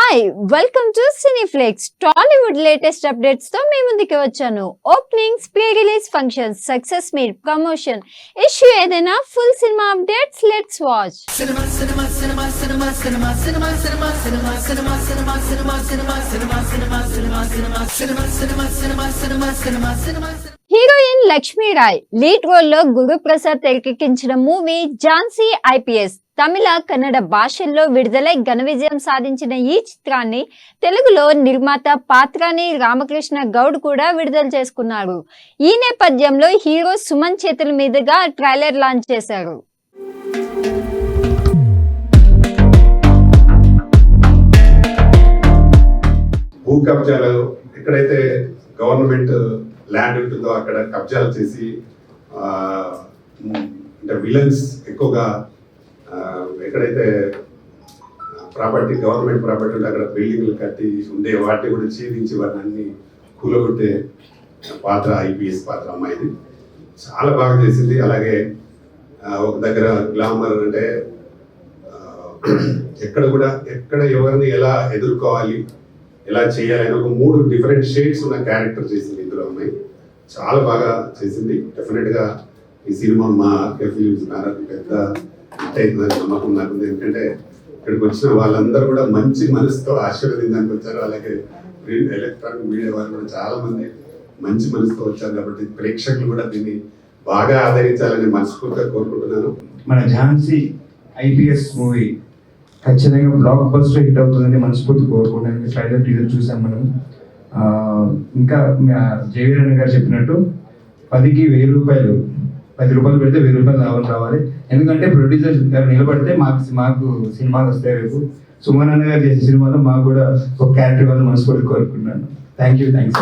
Hi welcome to సినీఫ్లిక్స్. Tollywood latest updates తో మీ ముందుకి వచ్చాను. Openings, pre release functions, success meet, promotion, issue ఏదైనా full cinema updates let's watch. Heroine Lakshmi Rai lead role లో గురుప్రసాద్ తెరకెక్కించిన movie Jhansi IPS తమిళ, కన్నడ భాషల్లో విడుదలై ఘన విజయం సాధించిన ఈ చిత్రాన్ని తెలుగులో నిర్మాత పాత్రాని రామకృష్ణ గౌడ్ కూడా విడుదల చేసుకున్నారు. ఈ నేపథ్యంలో హీరో సుమన్ చేతుల మీదుగా ట్రైలర్ లాంచ్ చేశారు. భూ కబ్జాలు ఎక్కడైతే గవర్నమెంట్ ల్యాండ్ ఉంటుందో అక్కడ కబ్జాలు చేసి అంటే విలన్స్ ఎక్కువగా ఎక్కడైతే ప్రాపర్టీ గవర్నమెంట్ ప్రాపర్టీ ఉంటే అక్కడ బిల్డింగ్లు కట్టి ఉండే వాటిని కూడా ఛేదించి వాటిని అన్ని కూలగొట్టే పాత్ర ఐపీఎస్ పాత్ర అమ్మాయిది చాలా బాగా చేసింది. అలాగే ఒక దగ్గర గ్లామర్ అంటే ఎక్కడ ఎవరిని ఎలా ఎదుర్కోవాలి, ఎలా చేయాలి అని ఒక 3 డిఫరెంట్ షేడ్స్ ఉన్న క్యారెక్టర్ చేసింది ఇందులో అమ్మాయి. చాలా బాగా చేసింది. డెఫినెట్గా ఈ సినిమా మా ఫిలిమ్స్ పెద్ద అవుతుందని నమ్మకం నాకు ఉంది. ఎందుకంటే ఇక్కడికి వచ్చిన వాళ్ళందరూ కూడా మంచి మనసుతో ఆశీర్వదించడానికి వచ్చారు. అలాగే ప్రింట్, ఎలక్ట్రానిక్ మీడియా వాళ్ళు కూడా చాలా మంది మంచి మనసుతో వచ్చారు. కాబట్టి ప్రేక్షకులు కూడా దీన్ని బాగా ఆదరించాలని మనస్ఫూర్తిగా కోరుకుంటున్నాను. మన ఝాన్సీ ఐపీఎస్ మూవీ ఖచ్చితంగా బ్లాక్ బస్టర్ హిట్ అవుతుందని మనస్ఫూర్తి కోరుకుంటున్నాను. ట్రైలర్ టీజర్ చూసాం మనం. ఇంకా జయవీరన్న గారు చెప్పినట్టు 10కి 1000 రూపాయలు, 10 రూపాయలు పెడితే 1000 రూపాయలు లాభం రావాలి. ఎందుకంటే ప్రొడ్యూసర్ గారు నిలబడితే మాకు సినిమాలు వస్తాయి. రేపు సుమన్ అన్న గారు చేసే సినిమాలో మాకు కూడా ఒక క్యారెక్టర్ వల్ల మనస్ఫూర్తి కోరుకుంటున్నాను. థ్యాంక్స్.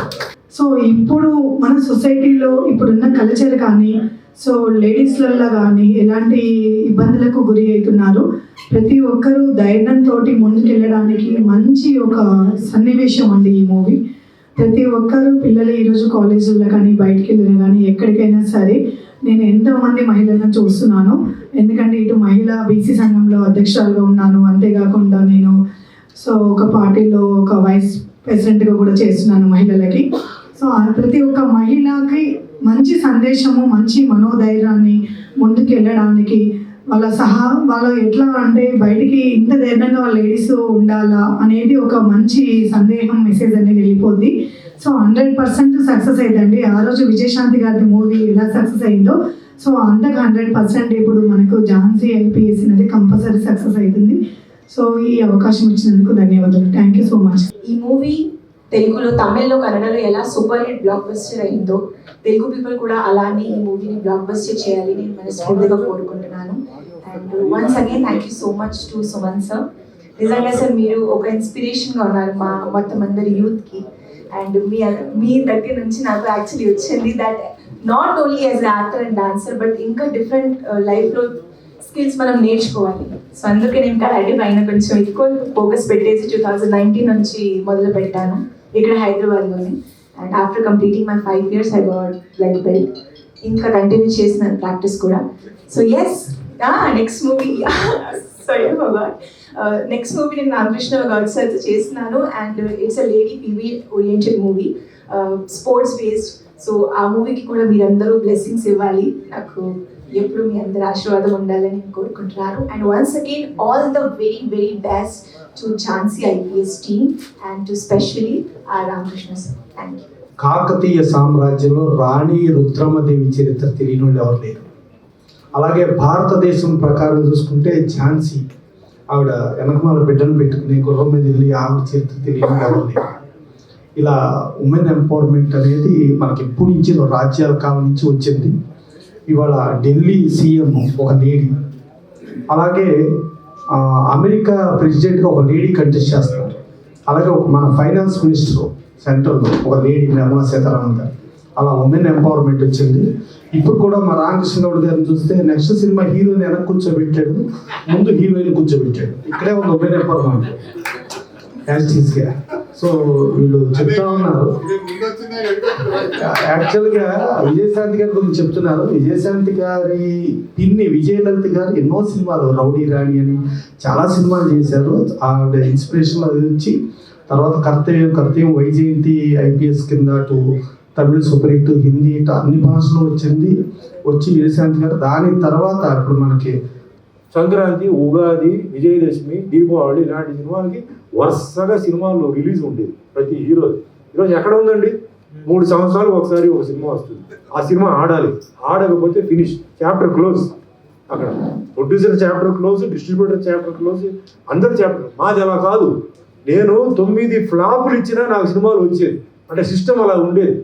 సో ఇప్పుడు మన సొసైటీలో ఇప్పుడున్న కల్చర్ కానీ లేడీస్లలో కానీ ఎలాంటి ఇబ్బందులకు గురి అవుతున్నారు. ప్రతి ఒక్కరూ ధైర్యంతో ముందుకెళ్ళడానికి మంచి ఒక సన్నివేశం అండి ఈ మూవీ. ప్రతి ఒక్కరు పిల్లలు ఈరోజు కాలేజీలో కానీ బయటికి వెళ్ళినా కానీ ఎక్కడికైనా సరే నేను ఎంతోమంది మహిళలను చూస్తున్నాను. ఎందుకంటే ఇటు మహిళా బీసీ సంఘంలో అధ్యక్షురాలుగా ఉన్నాను. అంతేకాకుండా నేను ఒక పార్టీలో ఒక వైస్ ప్రెసిడెంట్గా కూడా చేస్తున్నాను మహిళలకి. ప్రతి ఒక్క మహిళకి మంచి సందేశము, మంచి మనోధైర్యాన్ని ముందుకు వెళ్ళడానికి వాళ్ళు ఎట్లా అంటే బయటికి ఇంత ధైర్యంగా వాళ్ళ లేడీస్ ఉండాలా అనేది ఒక మంచి సందేహం మెసేజ్ అనేది వెళ్ళిపోద్ది. 100% సక్సెస్ అయిందండి. ఆ రోజు విజయశాంతి గారి మూవీ ఎలా సక్సెస్ అయిందో అంతకు 100% ఇప్పుడు మనకు ఝాన్సీ ఐపీఎస్ అనేది కంపల్సరీ సక్సెస్ అవుతుంది. ఈ అవకాశం ఇచ్చినందుకు ధన్యవాదాలు. Thank you so much. ఈ మూవీ తెలుగులో, తమిళ్లో, కన్నడలో ఎలా సూపర్ హిట్ బ్లాక్ బస్టర్ అయిందో తెలుగు పీపుల్ కూడా అలానే ఈ మూవీని బ్లాక్ బస్టర్ చేయాలి నేను మనస్ఫూర్తిగా కోరుకుంటున్నాను. And once again thank you so much to Suman sir. నిజంగా సార్ మీరు ఒక ఇన్స్పిరేషన్గా ఉన్నారు మా మొత్తం అందరి యూత్కి. అండ్ మీ దగ్గర నుంచి నాకు యాక్చువల్లీ వచ్చింది that not only as actor and dancer but ఇంకా డిఫరెంట్ లైఫ్లో స్కిల్స్ మనం నేర్చుకోవాలి. అందుకే నేను కరాటే పైన కొంచెం ఎక్కువ ఫోకస్ పెట్టేసి 2019 నుంచి మొదలు పెట్టాను ఇక్కడ హైదరాబాద్లోని. And after completing my 5 years I got black belt. ఇంకా కంటిన్యూ చేసిన ప్రాక్టీస్ కూడా. నెక్స్ట్ మూవీ నెక్స్ట్ మూవీ నేను రామకృష్ణ గౌడ్ సార్తో చేస్తున్నాను. And it's a lady female oriented movie, sports based. ఆ మూవీకి కూడా మీరందరూ బ్లెస్సింగ్స్ ఇవ్వాలి. నాకు ఎప్పుడు మీ అందరి ఆశీర్వాదం ఉండాలని నేను కోరుకుంటున్నాను. And once again all the very very best to Jhansi IPS team and to especially Ramakrishna sir. Thank you. Kakatiya సామ్రాజ్యంలో రాణి రుద్రమదేవి చరిత్ర తెలియని వాళ్ళు ఎవరు లేరు. అలాగే భారతదేశం ప్రకారం చూసుకుంటే ఝాన్సీ ఆవిడ వెనకమాల బిడ్డను పెట్టుకుని గుర్రం మీద వెళ్ళి ఆవిడ చరిత్ర తెలియని ఎవరు లేరు. ఇలా ఉమెన్ ఎంపవర్మెంట్ అనేది మనకి ఎప్పటి నుంచి రాజ్యాల కాలం నుంచి వచ్చింది. ఇవాళ ఢిల్లీ సీఎం ఒక లేడీ, అలాగే అమెరికా ప్రెసిడెంట్గా ఒక లేడీ కంటెస్ట్ చేస్తున్నారు. అలాగే మన ఫైనాన్స్ మినిస్టర్ సెంట్రల్లో ఒక లేడీ నిర్మలా సీతారామన్ గారు. అలా ఉమెన్ ఎంపవర్మెంట్ వచ్చింది. ఇప్పుడు కూడా మా రామకృష్ణ గౌడ్ గారిని చూస్తే నెక్స్ట్ సినిమా హీరోయిన్ వెనక్కి కూర్చోబెట్టాడు, ముందు హీరోయిన్ కూర్చోబెట్టాడు. ఇక్కడే ఉంది ఉమెన్ ఎంపవర్మెంట్ యాజ్ టీస్గా. సో వీళ్ళు చెప్తా ఉన్నారు. యాక్చువల్గా విజయశాంతి గారి గురించి చెప్తున్నారు. విజయశాంతి గారి పిన్ని విజయలలిత గారు ఎన్నో సినిమాలు, రౌడీ రాణి అని చాలా సినిమాలు చేశారు. ఆవిడ ఇన్స్పిరేషన్ అది వచ్చి తర్వాత కర్తవ్యం వైజయంతి IPS కింద అటు తమిళ సూపర్ హిట్, హిందీ ఇటు అన్ని భాషలో వచ్చి విజయశాంతి గారు. దాని తర్వాత ఇప్పుడు మనకి సంక్రాంతి, ఉగాది, విజయదశమి, దీపావళి ఇలాంటి సినిమాలకి వరుసగా సినిమాల్లో రిలీజ్ ఉండేది ప్రతి హీరో. ఈరోజు ఎక్కడ ఉందండి? 3 సంవత్సరాలకు ఒకసారి ఒక సినిమా వస్తుంది. ఆ సినిమా ఆడాలి, ఆడకపోతే ఫినిష్, చాప్టర్ క్లోజ్. అక్కడ producer chapter close, distributor chapter close, అందరి చాప్టర్. మాది అలా కాదు. నేను 9 ఫ్లాపులు ఇచ్చినా నాకు సినిమాలు వచ్చేది. అంటే సిస్టమ్ అలా ఉండేది.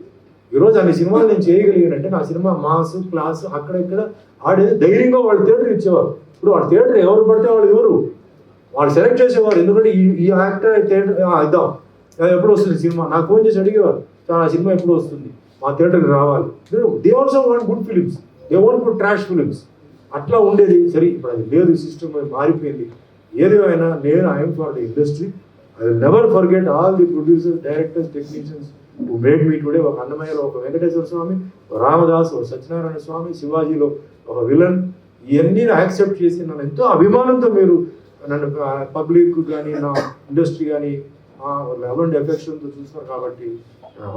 ఈరోజు అన్ని సినిమాలు నేను చేయగలిగానంటే నా సినిమా మాస్, క్లాస్ అక్కడ ఇక్కడ ఆడేది. ధైర్యంగా వాళ్ళు థియేటర్ ఇచ్చేవారు. ఇప్పుడు వాళ్ళ థియేటర్ ఎవరు పడితే వాళ్ళు సెలెక్ట్ చేసేవారు. ఎందుకంటే ఈ యాక్టర్ థియేటర్ ఇద్దాం, ఎప్పుడు వస్తుంది సినిమా, నాకు ఫోన్ చేసి అడిగేవారు, చాలా సినిమా ఎప్పుడు వస్తుంది, మా థియేటర్కి రావాలి. They also want good films, they want good trash films. అట్లా ఉండేది. సరే ఇప్పుడు అది లేదు, సిస్టమ్ మారిపోయింది. ఏదేమైనా నేను I'm for the industry. I will never forget all the producers, directors, technicians who made me today. ఒక అన్నమయ్యలో ఒక వెంకటేశ్వర స్వామి, ఒక రామదాస్, ఒక సత్యనారాయణ స్వామి, శివాజీలో ఒక విలన్, ఇవన్నీ యాక్సెప్ట్ చేసి నన్ను ఎంతో అభిమానంతో మీరు నన్ను పబ్లిక్ కానీ నా ఇండస్ట్రీ కానీ లవ్ అండ్ ఎఫెక్షన్తో చూస్తారు. కాబట్టి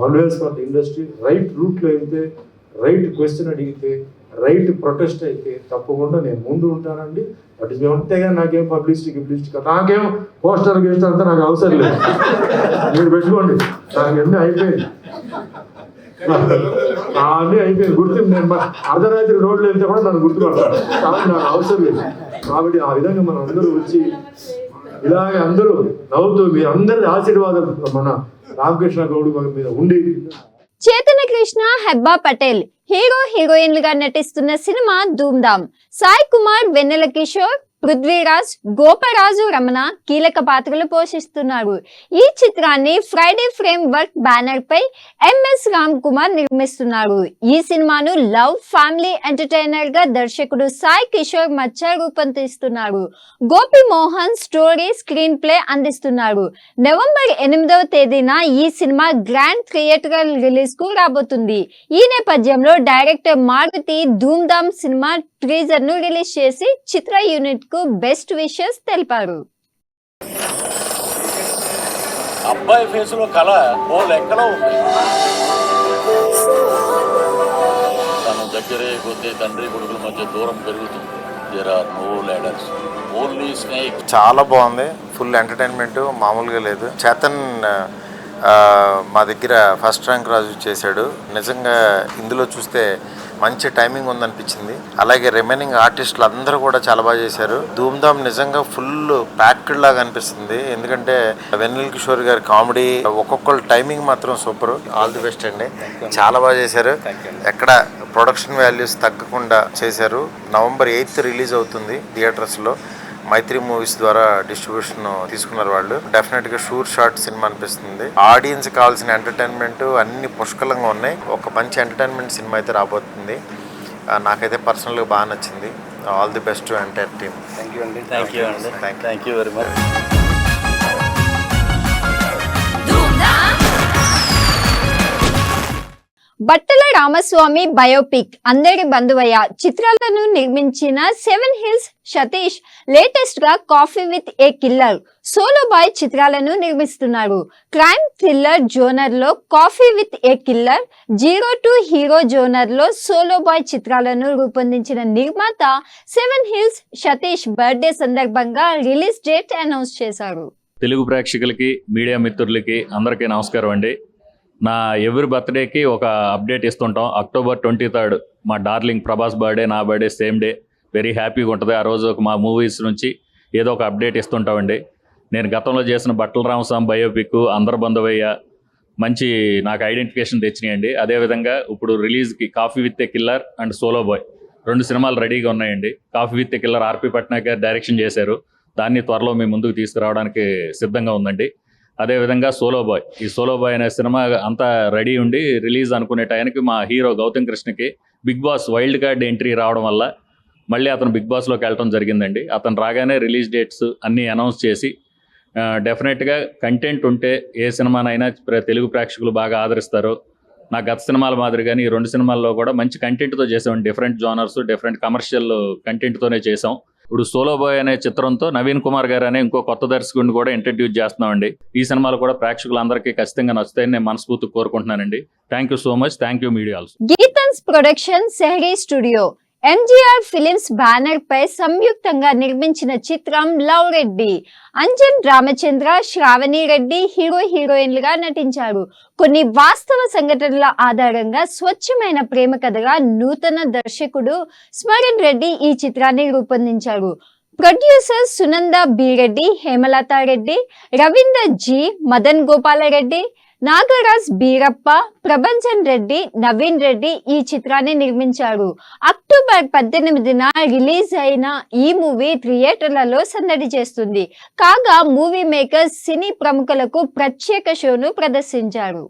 always for the industry. Right రూట్లో వెళ్తే, రైట్ క్వశ్చన్ అడిగితే, రైట్ ప్రొటెస్ట్ అయితే తప్పకుండా నేను ముందు ఉంటానండి. బట్ ఇది అంతేగాని నాకేం పబ్లిసిటీ నాకేం పోస్టర్ గెస్ట్ అంతా నాకు అవసరం లేదు. మీరు పెట్టుకోండి, నాకు అన్నీ అయిపోయింది. అన్నీ అయిపోయింది. నేను అర్ధరాత్రి రోడ్లు వెళ్తే కూడా నన్ను గుర్తుపడతాను. కాబట్టి నాకు అవసరం లేదు. కాబట్టి ఆ విధంగా మనం అందరూ వచ్చి ఇలాగే అందరూ నవ్వుతూ మీ అందరి ఆశీర్వాదం మన రామకృష్ణ గౌడ్ మీద ఉండి. చేతన కృష్ణ, హెబ్బా పటేల్ హీరో హీరోయిన్లుగా నటిస్తున్న సినిమా ధూమ్ధామ్. సాయి కుమార్, వెన్నెల కిషోర్, పృథ్వీరాజ్, గోపరాజు రమణ కీలక పాత్రలు పోషిస్తున్నారు. ఈ చిత్రాన్ని ఫ్రైడే ఫ్రేమ్ వర్క్ బ్యానర్ పై MS రామ్ కుమార్ నిర్మిస్తున్నారు. ఈ సినిమాను లవ్, ఫ్యామిలీ ఎంటర్టైనర్ గా దర్శకుడు సాయి కిషోర్ మచ్చ రూపొందిస్తున్నారు. Gopi Mohan story, screen play అందిస్తున్నారు. నవంబర్ 8వ తేదీన ఈ సినిమా గ్రాండ్ థియేటరల్ రిలీజ్ కు రాబోతుంది. ఈ నేపథ్యంలో director Maruthi Dhoom Dham cinema teaser ను రిలీజ్ చేసి చిత్ర యూనిట్ కు బెస్ట్ విషెస్ తెలిపారు. అబ్బాయి ఫేసులో కళ ఓ లెక్కలో ఉంది. తను దగ్గరే కొద్ది తండ్రి కొడుకుల మధ్య దూరం పెరుగుతుంది. There are no ladders, only snake. చాలా బాగుంది, ఫుల్ ఎంటర్టైన్మెంట్ మామూలుగా లేదు. చేతన్ మా దగ్గర ఫస్ట్ ర్యాంక్ రాజు చేశాడు. నిజంగా ఇందులో చూస్తే మంచి టైమింగ్ ఉందనిపించింది. అలాగే రిమైనింగ్ ఆర్టిస్టులు అందరూ కూడా చాలా బాగా చేశారు. ధూమ్ధామ్ నిజంగా ఫుల్ ప్యాక్డ్ లాగా అనిపిస్తుంది. ఎందుకంటే వెన్నెల కిషోర్ గారి కామెడీ, ఒక్కొక్కరు టైమింగ్ మాత్రం సూపర్. ఆల్ ది బెస్ట్ అండి, చాలా బాగా చేశారు. ఎక్కడ ప్రొడక్షన్ వాల్యూస్ తగ్గకుండా చేశారు. నవంబర్ 8th రిలీజ్ అవుతుంది థియేటర్స్లో. మైత్రి మూవీస్ ద్వారా డిస్ట్రిబ్యూషన్ తీసుకున్నారు వాళ్ళు. డెఫినెట్గా షూర్ షాట్ సినిమా అనిపిస్తుంది. ఆడియన్స్ కావాల్సిన ఎంటర్టైన్మెంట్ అన్ని పుష్కలంగా ఉన్నాయి. ఒక మంచి ఎంటర్టైన్మెంట్ సినిమా అయితే రాబోతుంది. నాకైతే పర్సనల్గా బాగా నచ్చింది. All the best to entire team. Thank you very much. Battala Ramaswamy biopic Andari Bandhuvaya చిత్రాలను నిర్మించిన 7 Hills సతీష్ లేటెస్ట్ గా coffee with a killer, solo boy చిత్రాలను నిర్మిస్తున్నారు. క్రైమ్ థ్రిల్లర్ జోనర్ లో coffee with a killer, 0 to hero genre లో సోలో బాయ్ చిత్రాలను రూపొందించిన నిర్మాత 7 Hills సతీష్ బర్త్డే సందర్భంగా రిలీజ్ డేట్ అనౌన్స్ చేశారు. తెలుగు ప్రేక్షకులకి, మీడియా మిత్రులకి అందరికీ నమస్కారం అండి. నా ఎవరి బర్త్డేకి ఒక అప్డేట్ ఇస్తుంటాం. October 23rd మా డార్లింగ్ ప్రభాస్ బర్త్డే, నా బర్త్డే సేమ్ డే. వెరీ హ్యాపీగా ఉంటుంది. ఆ రోజు మా మూవీస్ నుంచి ఏదో ఒక అప్డేట్ ఇస్తుంటామండి. నేను గతంలో చేసిన బట్టల రామస్వామి బయోపిక్ అందరి బంధువయ్య మంచి నాకు ఐడెంటిఫికేషన్ తెచ్చినాయండి. అదేవిధంగా ఇప్పుడు రిలీజ్కి coffee with a killer and solo boy 2 సినిమాలు రెడీగా ఉన్నాయండి. Coffee with a killer RP Patnaik garu direction చేశారు. దాన్ని త్వరలో మీ ముందుకు తీసుకురావడానికి సిద్ధంగా ఉందండి. అదేవిధంగా సోలో బాయ్, ఈ సోలో బాయ్ అనే సినిమా అంతా రెడీ ఉండి రిలీజ్ అనుకునే టైంకి మా హీరో గౌతమ్ కృష్ణకి Bigg Boss wild card entry రావడం వల్ల మళ్ళీ అతను బిగ్ బాస్లోకి వెళ్ళడం జరిగిందండి. అతను రాగానే రిలీజ్ డేట్స్ అన్నీ అనౌన్స్ చేసి డెఫినెట్గా కంటెంట్ ఉంటే ఏ సినిమానైనా తెలుగు ప్రేక్షకులు బాగా ఆదరిస్తారు. నా గత సినిమాల మాదిరిగానే ఈ 2 సినిమాల్లో కూడా మంచి కంటెంట్తో చేసాం. డిఫరెంట్ జోనర్స్, డిఫరెంట్ కమర్షియల్ కంటెంట్తోనే చేసాం. ఇప్పుడు సోలో బాయ్ అనే చిత్రంతో నవీన్ కుమార్ గారు అనే ఇంకో కొత్త దర్శకుడిని కూడా ఇంట్రడ్యూస్ చేస్తున్నామండి. ఈ సినిమాలు కూడా ప్రేక్షకులందరికీ ఖచ్చితంగా నచ్చుతాయని నేను మనస్ఫూర్తిగా కోరుకుంటున్నానండి. Thank you so much. Thank you media also. Geethans production Sehari studio MGR films banner పై సంయుక్తంగా నిర్మించిన చిత్రం లవ్ రెడ్డి. అంజన్ రామచంద్ర, శ్రావణి రెడ్డి హీరోయిన్లుగా నటించారు. కొన్ని వాస్తవ సంఘటనల ఆధారంగా స్వచ్ఛమైన ప్రేమ కథగా నూతన దర్శకుడు స్మరణ్ రెడ్డి ఈ చిత్రాన్ని రూపొందించారు. Producer Sunanda B Reddy, Hemalatha Reddy, Ravinder G, Madan Gopalareddy, Nagaraj Beerappa, Prabhanjan Reddy, Naveen Reddy ఈ చిత్రాన్ని నిర్మించారు. అక్టోబర్ 18న రిలీజ్ అయిన ఈ మూవీ థియేటర్లలో సందడి చేస్తుంది. కాగా మూవీ మేకర్స్ సినీ ప్రముఖులకు ప్రత్యేక షోను ప్రదర్శించారు.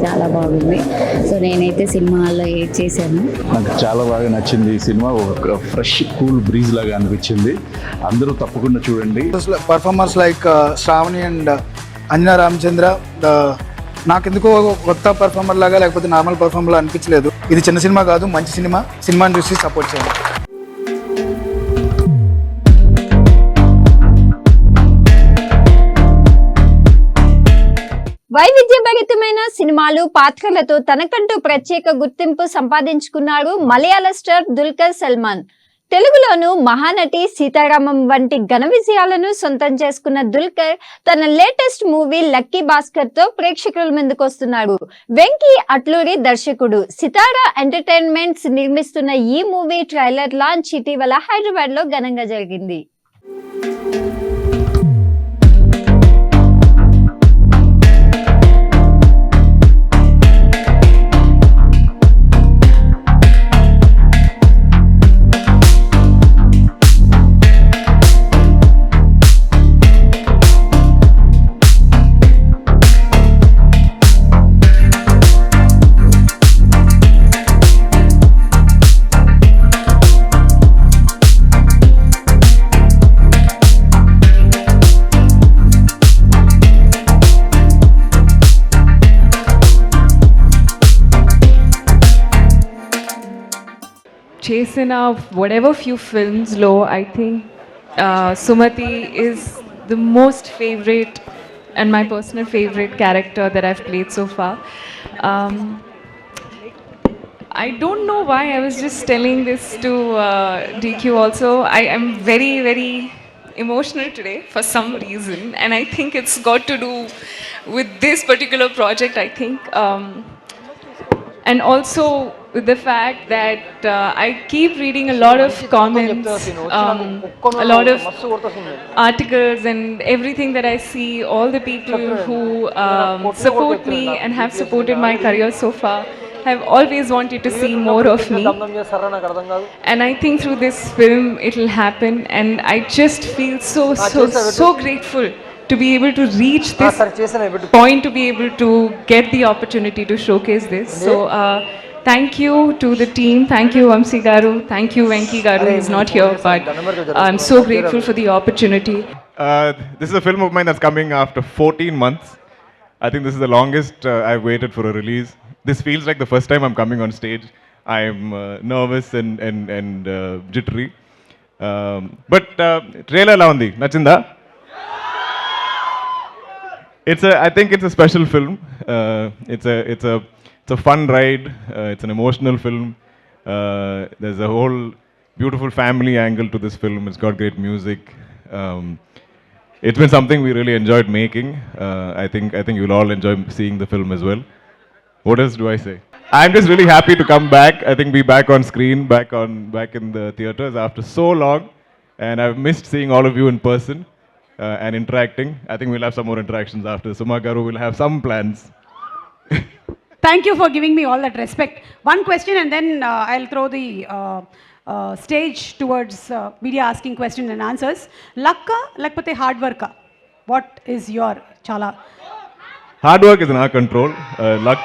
చాలా బాగుంది. సో నేనైతే సినిమా హాల్లో ఏడ్ చేశాను. నాకు చాలా బాగా నచ్చింది ఈ సినిమా. ఒక ఫ్రెష్ కూల్ బ్రీజ్ లాగా అనిపించింది. అందరూ తప్పకుండా చూడండి. Performers like Sravani and Anjana Ramachandra నాకెందుకో కొత్త పర్ఫార్మర్ లాగా లేకపోతే నార్మల్ పర్ఫార్మర్ లాగా అనిపించలేదు. ఇది చిన్న సినిమా కాదు, మంచి సినిమా. సినిమాని చూసి సపోర్ట్ చేయండి. వైవిధ్యభరితమైన సినిమాలు, పాత్రలతో తనకంటూ ప్రత్యేక గుర్తింపు సంపాదించుకున్నారు మలయాళ స్టార్ దుల్కర్ సల్మాన్. తెలుగులోను మహానటి, సీతారామం వంటి ఘన విజయాలను సొంతం చేసుకున్న దుల్కర్ తన లేటెస్ట్ మూవీ లక్కీ భాస్కర్ తో ప్రేక్షకుల ముందుకొస్తున్నారు. వెంకీ అట్లూరి దర్శకుడు. సితారా ఎంటర్టైన్మెంట్స్ నిర్మిస్తున్న ఈ మూవీ ట్రైలర్ లాంచ్ ఇటీవల హైదరాబాద్ లో ఘనంగా జరిగింది. Chasing of whatever few films low, I think Sumati is the most favorite and my personal favorite character that I've played so far. I don't know why, I was just telling this to DQ also. I am very, very emotional today for some reason, and I think it's got to do with this particular project, I think. And also with the fact that I keep reading a lot of comments, a lot of articles and everything that I see, all the people who support me and have supported my career so far have always wanted to see more of me. And I think through this film it will happen, and I just feel so grateful to be able to reach this point, to be able to get the opportunity to showcase this. So thank you to the team, thank you Vamsi Garu, thank you Venki Garu, he's not here, but I'm so grateful for the opportunity. This is a film of mine that's coming after 14 months. I think this is the longest I've waited for a release. This feels like the first time I'm coming on stage. I'm nervous and jittery. But trailer la undi nachinda? I think it's a special film. It's a fun ride. It's an emotional film. There's a whole beautiful family angle to this film. It's got great music. It's been something we really enjoyed making. I think you'll all enjoy seeing the film as well. What else do I say? I'm just really happy to come back. I think be back on screen, back in the theaters after so long, and I've missed seeing all of you in person. and interacting. I think we'll have some more interactions after. Suma Garu will have some plans. Thank you for giving me all that respect. One question and then I'll throw the stage towards media asking questions and answers. Luck lekapothe hard work? What is your chala? Hard work is in our control. Luck.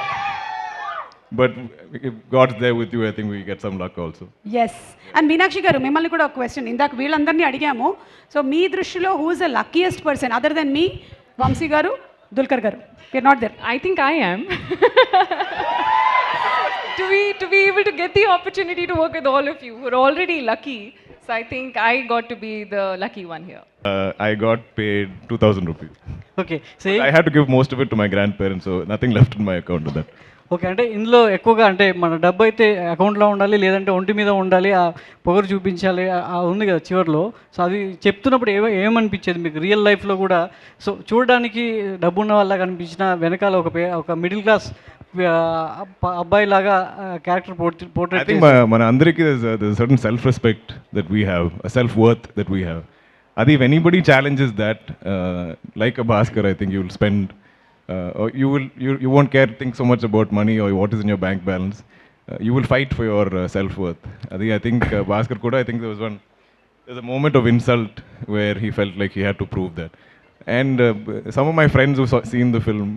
But if God's there with you, I think we get some luck also. Yes. And Meenakshi garu, మిమ్మల్ని కూడా ఒక question ఇందాక వీళ్ళందరినీ అడిగాము. So మీ దృష్టిలో who is the luckiest person other than me, Vamsi గారు, దుల్కర్ గారు? We're not there. I think I am. to be able to get the opportunity to work with all of you who are already lucky. So I think I got to be the lucky one here. I got paid 2,000 rupees. Okay I had to give most of it to my grandparents, so nothing left in my account of that. Okay అంటే ఇందులో ఎక్కువగా అంటే మన డబ్బు అయితే అకౌంట్లో ఉండాలి, లేదంటే ఒంటి మీద ఉండాలి, ఆ పొగరు చూపించాలి, ఆ ఉంది కదా చివరిలో. సో అది చెప్తున్నప్పుడు ఏమనిపించేది మీకు రియల్ లైఫ్లో కూడా? సో చూడడానికి డబ్బు ఉన్న వాళ్ళ కనిపించిన వెనకాల ఒక మిడిల్ క్లాస్ అబ్బాయి లాగా క్యారెక్టర్ I పోర్ట్రేట్ think మన అందరికీ there's a certain self-respect that we have, a self-worth that we have. Adi, if anybody challenges that, like a Bhaskar, I think you will spend, or you won't think so much about money or what is in your bank balance. You will fight for your self-worth. Adi, I think Bhaskar kuda, I think there's a moment of insult where he felt like he had to prove that. And some of my friends who've seen the film,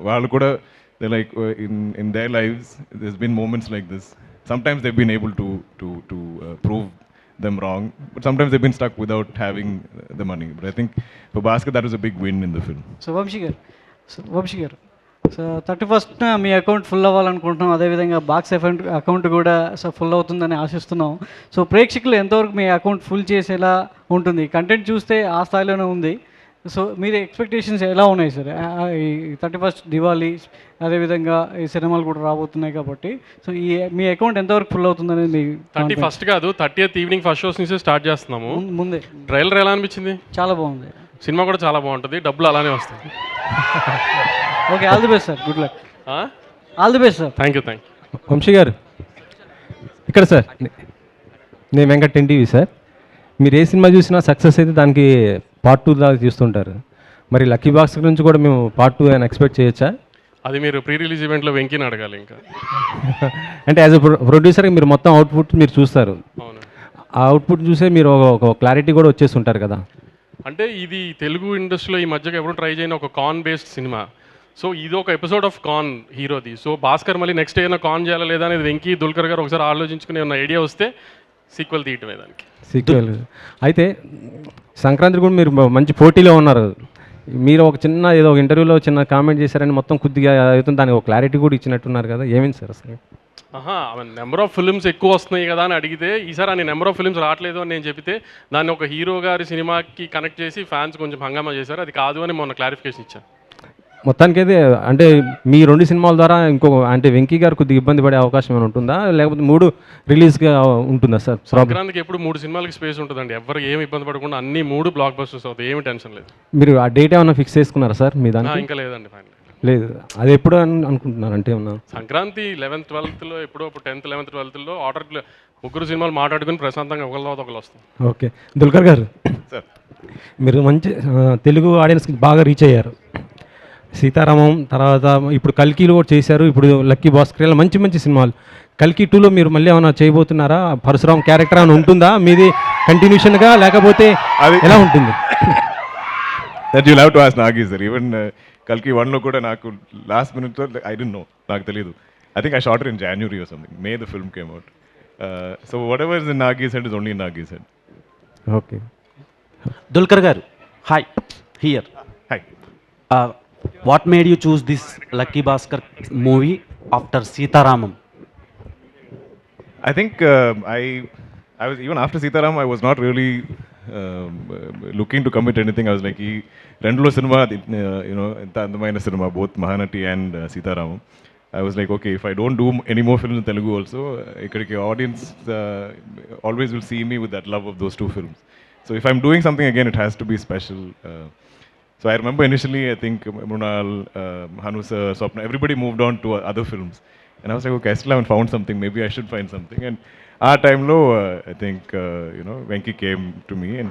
వాళ్ళు కూడా they're like in their lives there's been moments like this. Sometimes they've been able to prove them wrong, but sometimes they've been stuck without having the money. But I think for Bhaskar that was a big win in the film. So Vamsi garu so 31st మీ account full అవ్వాలనుకుంటున్నాం, అదేవిధంగా box account కూడా so full అవుతుందని ఆశిస్తున్నాం. So ప్రేక్షకులు ఎంతవరకు మీ account full చేసేలా ఉంటుంది? కంటెంట్ చూస్తే ఆ స్థాయిలోనే ఉంది. సో మీరు ఎక్స్పెక్టేషన్స్ ఎలా ఉన్నాయి సార్? ఈ 31st దివాళీ, అదేవిధంగా ఈ సినిమాలు కూడా రాబోతున్నాయి కాబట్టి, సో ఈ మీ అకౌంట్ ఎంతవరకు ఫుల్ అవుతుందనేది మీ 31st కాదు 30th ఈవినింగ్ ఫస్ట్ షోస్ నుంచి స్టార్ట్ చేస్తున్నాము. ముందే ట్రైలర్ ఎలా అనిపించింది? చాలా బాగుంది. సినిమా కూడా చాలా బాగుంటుంది, డబ్బులు అలానే వస్తాయి. Okay, all the best sir, good luck. All the best sir. Thank you. Vamsi garu ఇక్కడ సార్, నేను వెంకట్ ఎన్టీవీ సార్. మీరు ఏ సినిమా చూసినా సక్సెస్ అయితే దానికి పార్ట్ 2 దాకా తీస్తుంటారు. మరి లక్కీ బాక్స్ నుంచి కూడా మేము పార్ట్ 2 అని ఎక్స్పెక్ట్ చేయొచ్చా? అది మీరు ప్రీ రిలీజ్ ఈవెంట్లో వెంకీని అడగాలి. ఇంకా అంటే యాజ్ ఎ ప్రొడ్యూసర్గా మీరు మొత్తం అవుట్పుట్ మీరు చూస్తారు. అవును, ఆ అవుట్పుట్ చూసే మీరు ఒక క్లారిటీ కూడా వచ్చేసి ఉంటారు కదా. అంటే ఇది తెలుగు ఇండస్ట్రీలో ఈ మధ్యగా ఎవరు ట్రై చేయని ఒక కాన్ బేస్డ్ సినిమా. సో ఇది ఒక ఎపిసోడ్ ఆఫ్ కాన్ హీరోది. సో భాస్కర్ మళ్ళీ నెక్స్ట్ ఏదైనా కాన్ చేయాలా లేదా అనేది వెంకీ, దుల్కర్ గారు ఒకసారి ఆలోచించుకునే ఉన్న ఐడియా వస్తే సీక్వెల్ తీయటమే దానికి. సీక్వెల్ అయితే సంక్రాంతి కూడా మీరు మంచి పోటీలో ఉన్నారు. మీరు ఒక చిన్న ఏదో ఒక ఇంటర్వ్యూలో చిన్న కామెంట్ చేశారని మొత్తం కొద్దిగా అవుతుంది, దానికి ఒక క్లారిటీ కూడా ఇచ్చినట్టున్నారు కదా, ఏమైంది సార్ అసలు? నెంబర్ ఆఫ్ ఫిల్మ్స్ ఎక్కువ వస్తున్నాయి కదా అని అడిగితే, ఈసారి అన్ని నెంబర్ ఆఫ్ ఫిల్మ్స్ రావట్లేదు అని నేను చెప్తే దాన్ని ఒక హీరో గారి సినిమాకి కనెక్ట్ చేసి ఫ్యాన్స్ కొంచెం హంగామా చేశారు. అది కాదు అని మొన్న క్లారిఫికేషన్ ఇచ్చాను. మొత్తానికి అయితే అంటే మీ 2 సినిమాల ద్వారా అంటే వెంకీ గారు కొద్దిగా ఇబ్బంది పడే అవకాశం ఏమైనా ఉంటుందా, లేకపోతే 3 రిలీజ్గా ఉంటుందా సార్? సంక్రాంతికి ఎప్పుడు 3 సినిమాలకి స్పేస్ ఉంటుందండి. ఎవరు ఏమి ఇబ్బంది పడకుండా అన్ని 3 బ్లాక్ బస్టర్స్ అవుతాయి, ఏమి టెన్షన్ లేదు. మీరు ఆ డేట్ ఏమైనా ఫిక్స్ చేసుకున్నారా సార్ మీ దానికి? ఇంకా లేదండి, ఫైనల్ లేదు. అది ఎప్పుడు అనుకుంటున్నారు అంటే ఏమన్నా? సంక్రాంతి 11th 12thలో ఎప్పుడో అప్పుడు 10th 11th 12thలో ఆర్డర్ 3 సినిమాలు మాట్లాడుకుని ప్రశాంతంగా ఒకళ్ళు వస్తాం. ఓకే, దుల్కర్ గారు సార్, మీరు మంచి తెలుగు ఆడియన్స్కి బాగా రీచ్ అయ్యారు. సీతారామం తర్వాత ఇప్పుడు కల్కిలో కూడా చేశారు, ఇప్పుడు లక్కీ భాస్కర్, మంచి మంచి సినిమాలు. కల్కి 2లో మీరు మళ్ళీ ఏమైనా చేయబోతున్నారా? పరశురామ్ క్యారెక్టర్ అని ఉంటుందా మీది కంటిన్యూషన్గా, లేకపోతే ఎలా ఉంటుంది? That you'll have to ask Nagi sir. Even Kalki 1లో కూడా నాకు లాస్ట్ మినిట్లో I didn't know, నాకు తెలియదు. I think I shot it in January or something. May the film came out. So whatever is in Nagi's head is only in Nagi's head. Okay. Dulkar garu, hi, here. Hi. What made you choose this Lucky Bhaskar movie after Sitaramam? I think I was, even after Sitaram, I was not really looking to commit anything. I was like, ee rendulo cinema, enta andamaina cinema, both Mahanati and Sitaramam. I was like, okay, if I don't do any more films in Telugu also, ikkadiki audience always will see me with that love of those 2 films. So if I'm doing something again, it has to be special. So I remember initially, I think Mrunal, Hanusa, Swapna, everybody moved on to other films. And I was like, okay, I still haven't found something, maybe I should find something. And our time low, I think, Venki came to me and